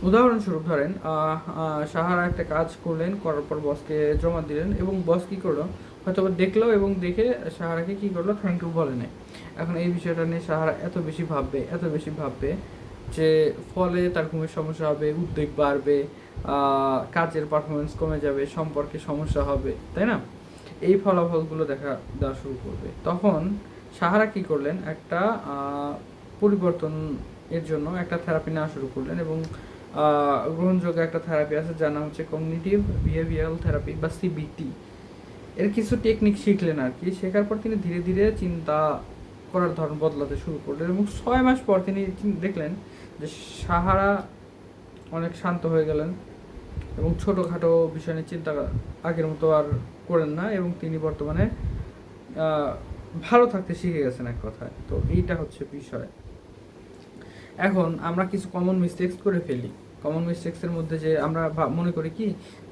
উদাহরণস্বরূপ ধরেন সাহারা একটা কাজ করলেন, করার পর বসকে জমা দিলেন, এবং বস কী করলো, হয়তো বা দেখলো এবং দেখে সাহারাকে কী করলো, থ্যাংক ইউ বলে নেয়। এখন এই বিষয়টা নিয়ে সাহারা এত বেশি ভাববে যে ফলে তার ঘুমের সমস্যা হবে, উদ্বেগ বাড়বে, কাজের পারফরমেন্স কমে যাবে, সম্পর্কে সমস্যা হবে, তাই না? এই ফলাফলগুলো দেখা দেওয়া শুরু করবে। তখন সাহারা কী করলেন, একটা পরিবর্তন এর জন্য একটা থেরাপি নেওয়া শুরু করলেন, এবং গ্রহণযোগ্য একটা থেরাপি আছে যার নাম হচ্ছে কগনিটিভ বিহেভিয়ারাল থেরাপি বা সিবিটি। এর কিছু টেকনিক শিখলেন আর কি। শেখার পর তিনি ধীরে ধীরে চিন্তা করার ধরন বদলাতে শুরু করলেন, এবং 6 মাস পর তিনি দেখলেন যে সাহারা অনেক শান্ত হয়ে গেলেন, এবং ছোটোখাটো বিষয় নিয়ে চিন্তা আগের মতো আর করেন না, এবং তিনি বর্তমানে ভালো থাকতে শিখে গেছেন এক কথায়। তো এইটা হচ্ছে বিষয়। এখন আমরা কিছু কমন মিস্টেক্স করে ফেলি। কমন মিস্টেক্সের মধ্যে যে আমরা মনে করি কি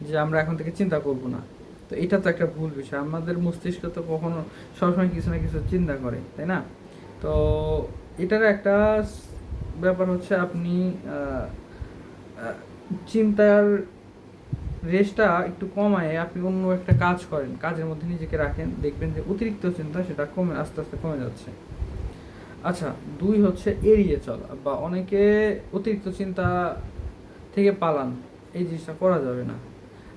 যে আমরা এখন থেকে চিন্তা করব না। তো এটা তো একটা ভুল বিষয়। আমাদের মস্তিষ্ক তো কখনো সবসময় কিছু না কিছু চিন্তা করে, তাই না? তো এটার একটা ব্যাপার হচ্ছে আপনি চিন্তার রেসটা একটু কমায় আপনি অন্য একটা কাজ করেন, কাজের মধ্যে নিজেকে রাখেন, দেখবেন যে অতিরিক্ত চিন্তা সেটা আস্তে আস্তে কমে যাচ্ছে। আচ্ছা, 2 হচ্ছে এড়িয়ে চলা, বা অনেকে অতিরিক্ত চিন্তা থেকে পালান। এই জিনিসটা করা যাবে না।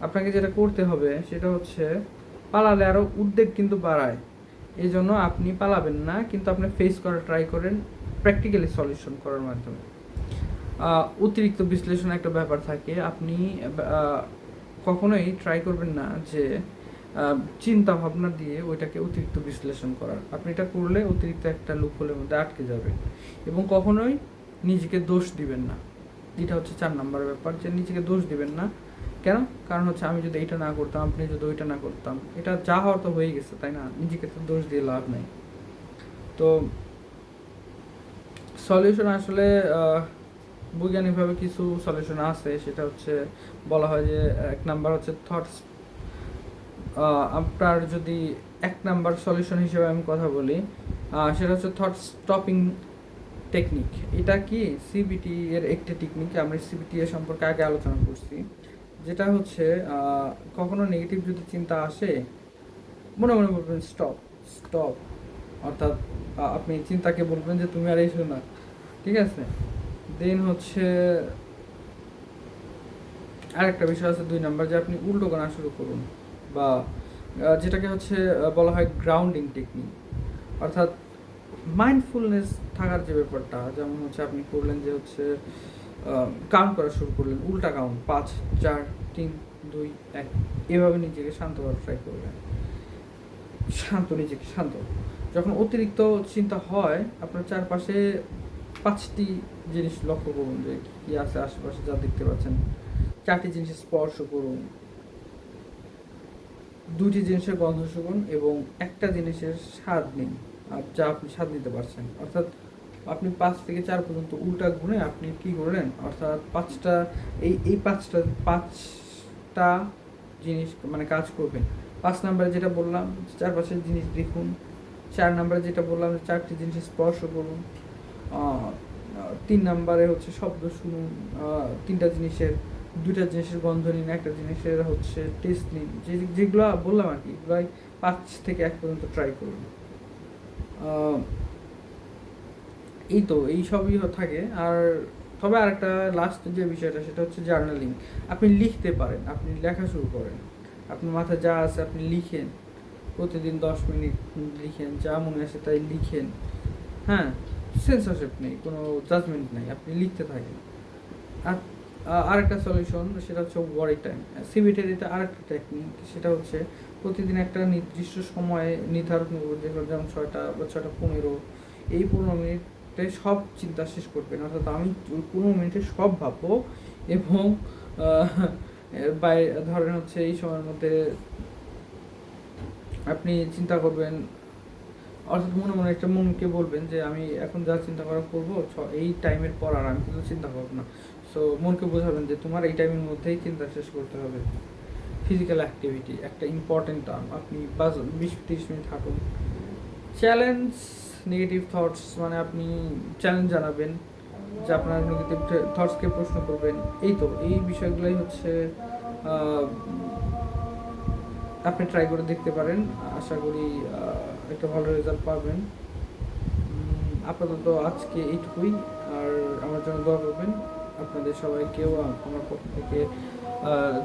আপনাকে যেটা করতে হবে সেটা হচ্ছে, পালালে আরও উদ্বেগ কিন্তু বাড়ায়। এই জন্য আপনি পালাবেন না, কিন্তু আপনি ফেস করার ট্রাই করেন প্র্যাকটিক্যালি সলিউশন করার মাধ্যমে। অতিরিক্ত বিশ্লেষণ একটা ব্যাপার থাকে। আপনি কখনোই ট্রাই করবেন না যে চিন্তা ভাবনা দিয়ে ওইটাকে অতিরিক্ত বিশ্লেষণ করার। আপনি এটা করলে অতিরিক্ত একটা লুপহোলের মধ্যে আটকে যাবে, এবং কখনোই নিজেকে দোষ দিবেন না। এটা হচ্ছে 4 নম্বর ব্যাপার, যে নিজেকে দোষ দিবেন না। কেন? কারণ হচ্ছে আমি যদি এটা না করতাম, আপনি যদি ওইটা না করতাম, এটা যা হওয়ার তো হয়ে গেছে, তাই না? নিজেকে তো দোষ দিয়ে লাভ নেই। তো সলিউশন আসলে বৈজ্ঞানিকভাবে কিছু সলিউশন আছে। সেটা হচ্ছে বলা হয় যে 1 নাম্বার হচ্ছে থটস। আপনার যদি 1 নাম্বার সলিউশন হিসেবে আমি কথা বলি, সেটা হচ্ছে থট স্টপিং টেকনিক। এটা কি সিবিটি এর একটি টেকনিক। আমরা সিবিটি এর সম্পর্কে আগে আলোচনা করছি। যেটা হচ্ছে কখনো নেগেটিভ যদি চিন্তা আসে, মনে মনে বলবেন স্টপ, স্টপ। অর্থাৎ আপনি চিন্তাকে বলবেন যে তুমি আর এসো না, ঠিক আছে? দেন হচ্ছে আরেকটা বিষয় আছে 2 নাম্বার, যে আপনি উল্টো গানা শুরু করুন, বা যেটাকে হচ্ছে বলা হয় গ্রাউন্ডিং টেকনিক। অর্থাৎ মাইন্ডফুলনেস থাকার যে ব্যাপারটা, যেমন হচ্ছে আপনি করলেন যে হচ্ছে কাউন্ট করা শুরু করলেন, উল্টা কাউন্ট 5 4 3 2 1, এভাবে নিজেকে শান্ত করার ট্রাই করবেন। নিজেকে শান্ত। যখন অতিরিক্ত চিন্তা হয়, আপনার চারপাশে 5টি জিনিস লক্ষ্য করুন যে কী আছে আশেপাশে, যা দেখতে পাচ্ছেন। 4টি জিনিসের স্পর্শ করুন, 2টি জিনিসের গন্ধ শুকুন, এবং একটা জিনিসের স্বাদ নিন, যা আপনি স্বাদ নিতে পারছেন। অর্থাৎ আপনি 5 থেকে 4 পর্যন্ত উল্টা গুণে আপনি কী করলেন, অর্থাৎ 5টা এই 5টা জিনিস মানে কাজ করবেন। 5 নাম্বারে যেটা বললাম, চারপাশের জিনিস দেখুন। 4 নাম্বারে যেটা বললাম, 4টি জিনিস স্পর্শ করুন। 3 নাম্বারে হচ্ছে শব্দ শুনুন, 3টা জিনিসের 2টা জিনিসের গন্ধ নিন, একটা জিনিসের হচ্ছে টেস্ট নিন। যেগুলো বললাম আর কি, এগুলোই 5 থেকে 1 পর্যন্ত ট্রাই করুন। এই তো এই সবই থাকে। আর তবে আরেকটা লাস্ট যে বিষয়টা, সেটা হচ্ছে জার্নালিং। আপনি লিখতে পারেন, আপনি লেখা শুরু করেন, আপনার মাথায় যা আছে আপনি লিখেন। প্রতিদিন 10 মিনিট লিখেন, যা মনে আসে তাই লিখেন। হ্যাঁ, সেন্সরশিপ নেই, কোনো জাজমেন্ট নেই, আপনি লিখতে থাকেন। আর আরেকটা সলিউশন, সেটা হচ্ছে ওয়ারি টাইম। সিবিটির এটা আরেকটা টেকনিক, সেটা হচ্ছে প্রতিদিন একটা নির্দিষ্ট সময়ে নির্ধারণ করবেন, যেমন 6টা বা 6টা 15, এই 15 মিনিটে সব চিন্তা শেষ করবেন। অর্থাৎ আমি 15 মিনিটে সব ভাববো, এবং ধরেন হচ্ছে এই সময়ের মধ্যে আপনি চিন্তা করবেন। অর্থাৎ মনে মনে একটা মনকে বলবেন যে আমি এখন যা চিন্তা করা করবো, এই টাইমের পর আর আমি কিন্তু চিন্তা করবো না। সো মনকে বোঝাবেন যে তোমার এই টাইমের মধ্যেই চিন্তা শেষ করতে হবে। ফিজিক্যাল অ্যাক্টিভিটি একটা ইম্পর্টেন্ট টার্ম। আপনি 20-30 মিনিট হাঁটুন। চ্যালেঞ্জ নেগেটিভ থটস, মানে আপনি চ্যালেঞ্জ জানাবেন যে আপনার নেগেটিভ থটসকে প্রশ্ন করবেন। এই তো এই বিষয়গুলোই হচ্ছে আপনি ট্রাই করে দেখতে পারেন। আশা করি একটা ভালো রেজাল্ট পাবেন। আপাতত আজকে এইটুকুই। আর আমার জন্য দোয়া করবেন। আপনাদের সবাইকেও আমার পক্ষ থেকে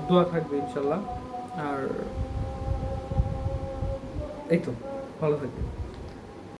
দোয়া থাকবে ইনশাল্লাহ। আর এই তো, ভালো থাকবেন।